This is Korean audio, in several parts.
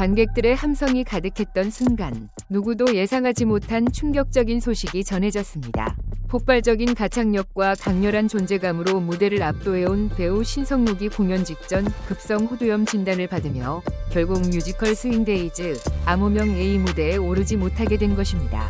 관객들의 함성이 가득했던 순간 누구도 예상하지 못한 충격적인 소식이 전해졌습니다. 폭발적인 가창력과 강렬한 존재감으로 무대를 압도해온 배우 신성록이 공연 직전 급성 호두염 진단을 받으며 결국 뮤지컬 스윙데이즈 암호명 A 무대에 오르지 못하게 된 것입니다.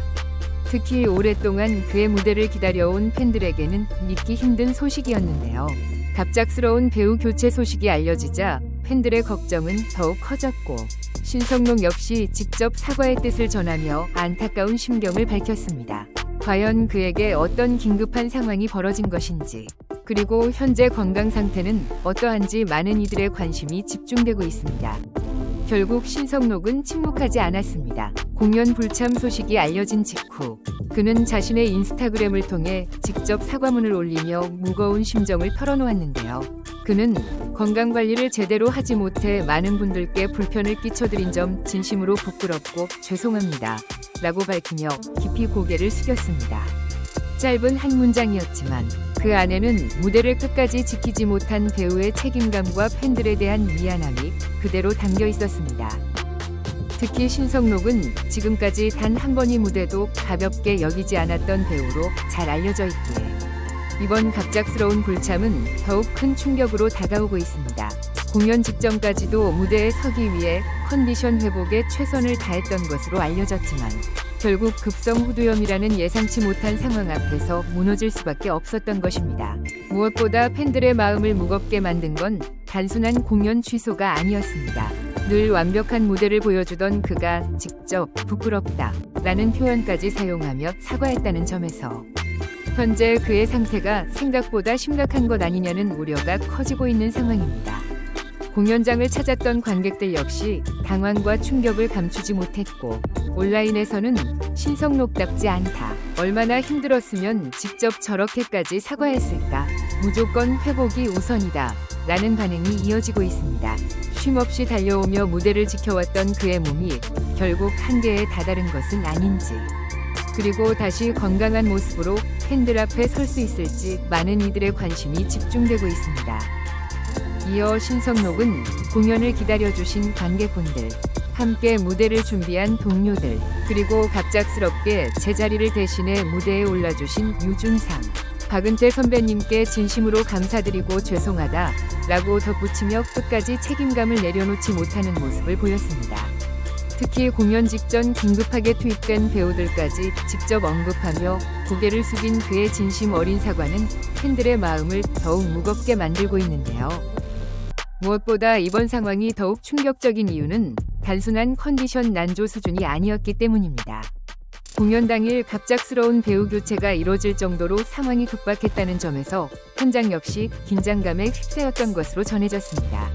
특히 오랫동안 그의 무대를 기다려온 팬들에게는 믿기 힘든 소식이었는데요. 갑작스러운 배우 교체 소식이 알려지자 팬들의 걱정은 더욱 커졌고 신성록 역시 직접 사과의 뜻을 전하며 안타까운 심경을 밝혔습니다. 과연 그에게 어떤 긴급한 상황이 벌어진 것인지, 그리고 현재 건강 상태는 어떠한지 많은 이들의 관심이 집중되고 있습니다. 결국 신성록은 침묵하지 않았습니다. 공연 불참 소식이 알려진 직후 그는 자신의 인스타그램을 통해 직접 사과문을 올리며 무거운 심정을 털어놓았는데요. 그는 건강관리를 제대로 하지 못해 많은 분들께 불편을 끼쳐드린 점 진심으로 부끄럽고 죄송합니다 라고 밝히며 깊이 고개를 숙였습니다. 짧은 한 문장이었지만 그 안에는 무대를 끝까지 지키지 못한 배우의 책임감과 팬들에 대한 미안함이 그대로 담겨 있었습니다. 특히 신성록은 지금까지 단 한 번의 무대도 가볍게 여기지 않았던 배우로 잘 알려져 있기에 이번 갑작스러운 불참은 더욱 큰 충격으로 다가오고 있습니다. 공연 직전까지도 무대에 서기 위해 컨디션 회복에 최선을 다했던 것으로 알려졌지만 결국 급성 호두염이라는 예상치 못한 상황 앞에서 무너질 수밖에 없었던 것입니다. 무엇보다 팬들의 마음을 무겁게 만든 건 단순한 공연 취소가 아니었습니다. 늘 완벽한 무대를 보여주던 그가 직접 부끄럽다 라는 표현까지 사용하며 사과했다는 점에서 현재 그의 상태가 생각보다 심각한 것 아니냐는 우려가 커지고 있는 상황입니다. 공연장을 찾았던 관객들 역시 당황과 충격을 감추지 못했고 온라인에서는 신성록답지 않다. 얼마나 힘들었으면 직접 저렇게까지 사과했을까. 무조건 회복이 우선이다. 라는 반응이 이어지고 있습니다. 쉼없이 달려오며 무대를 지켜왔던 그의 몸이 결국 한계에 다다른 것은 아닌지, 그리고 다시 건강한 모습으로 팬들 앞에 설 수 있을지 많은 이들의 관심이 집중되고 있습니다. 이어 신성록은 공연을 기다려주신 관객분들, 함께 무대를 준비한 동료들, 그리고 갑작스럽게 제자리를 대신해 무대에 올라주신 유준상, 박은태 선배님께 진심으로 감사드리고 죄송하다 라고 덧붙이며 끝까지 책임감을 내려놓지 못하는 모습을 보였습니다. 특히 공연 직전 긴급하게 투입된 배우들까지 직접 언급하며 고개를 숙인 그의 진심 어린 사과는 팬들의 마음을 더욱 무겁게 만들고 있는데요. 무엇보다 이번 상황이 더욱 충격적인 이유는 단순한 컨디션 난조 수준이 아니었기 때문입니다. 공연 당일 갑작스러운 배우 교체가 이뤄질 정도로 상황이 급박했다는 점에서 현장 역시 긴장감에 휩싸였던 것으로 전해졌습니다.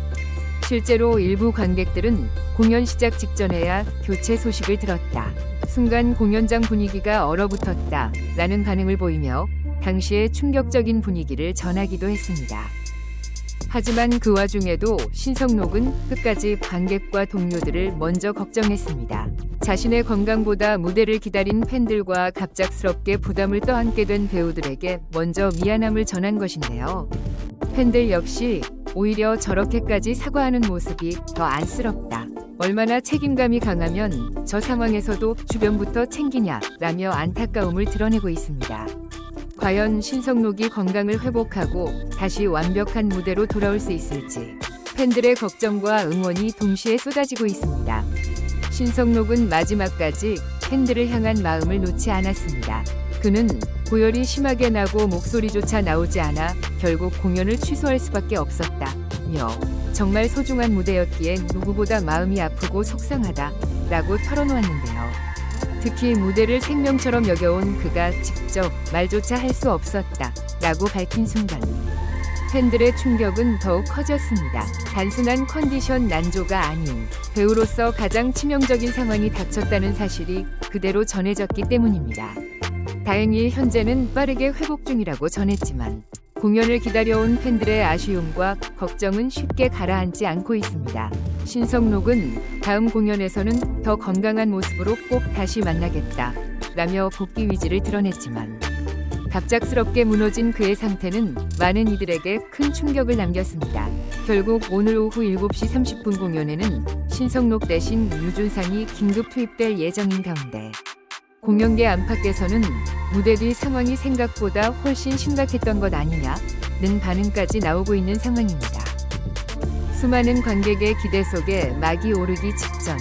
실제로 일부 관객들은 공연 시작 직전에야 교체 소식을 들었다. 순간 공연장 분위기가 얼어붙었다 라는 반응을 보이며 당시의 충격적인 분위기를 전하기도 했습니다. 하지만 그 와중에도 신성록은 끝까지 관객과 동료들을 먼저 걱정했습니다. 자신의 건강보다 무대를 기다린 팬들과 갑작스럽게 부담을 떠안게 된 배우들에게 먼저 미안함을 전한 것인데요. 팬들 역시 오히려 저렇게까지 사과하는 모습이 더 안쓰럽다. 얼마나 책임감이 강하면 저 상황에서도 주변부터 챙기냐 라며 안타까움을 드러내고 있습니다. 과연 신성록이 건강을 회복하고 다시 완벽한 무대로 돌아올 수 있을지 팬들의 걱정과 응원이 동시에 쏟아지고 있습니다. 신성록은 마지막까지 팬들을 향한 마음을 놓지 않았습니다. 그는 고열이 심하게 나고 목소리조차 나오지 않아 결국 공연을 취소할 수밖에 없었다며 정말 소중한 무대였기에 누구보다 마음이 아프고 속상하다 라고 털어놓았는데요. 특히 무대를 생명처럼 여겨온 그가 직접 말조차 할 수 없었다 라고 밝힌 순간 팬들의 충격은 더욱 커졌습니다. 단순한 컨디션 난조가 아닌 배우로서 가장 치명적인 상황이 닥쳤다는 사실이 그대로 전해졌기 때문입니다. 다행히 현재는 빠르게 회복 중이라고 전했지만 공연을 기다려온 팬들의 아쉬움과 걱정은 쉽게 가라앉지 않고 있습니다. 신성록은 다음 공연에서는 더 건강한 모습으로 꼭 다시 만나겠다 라며 복귀 의지를 드러냈지만 갑작스럽게 무너진 그의 상태는 많은 이들에게 큰 충격을 남겼습니다. 결국 오늘 오후 7시 30분 공연에는 신성록 대신 유준상이 긴급 투입될 예정인 가운데 공연계 안팎에서는 무대 뒤 상황이 생각보다 훨씬 심각했던 것 아니냐는 반응까지 나오고 있는 상황입니다. 수많은 관객의 기대 속에 막이 오르기 직전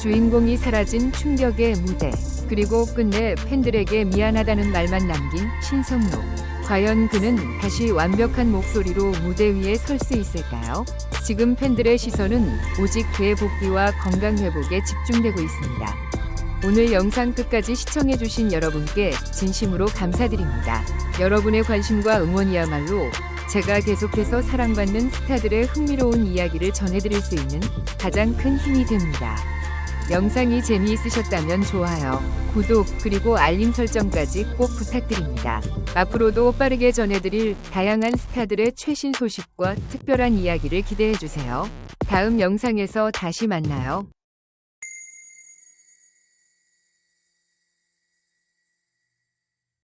주인공이 사라진 충격의 무대, 그리고 끝내 팬들에게 미안하다는 말만 남긴 신성록. 과연 그는 다시 완벽한 목소리로 무대 위에 설 수 있을까요? 지금 팬들의 시선은 오직 그의 복귀와 건강 회복에 집중되고 있습니다. 오늘 영상 끝까지 시청해주신 여러분께 진심으로 감사드립니다. 여러분의 관심과 응원이야말로 제가 계속해서 사랑받는 스타들의 흥미로운 이야기를 전해드릴 수 있는 가장 큰 힘이 됩니다. 영상이 재미있으셨다면 좋아요, 구독, 그리고 알림 설정까지 꼭 부탁드립니다. 앞으로도 빠르게 전해드릴 다양한 스타들의 최신 소식과 특별한 이야기를 기대해주세요. 다음 영상에서 다시 만나요.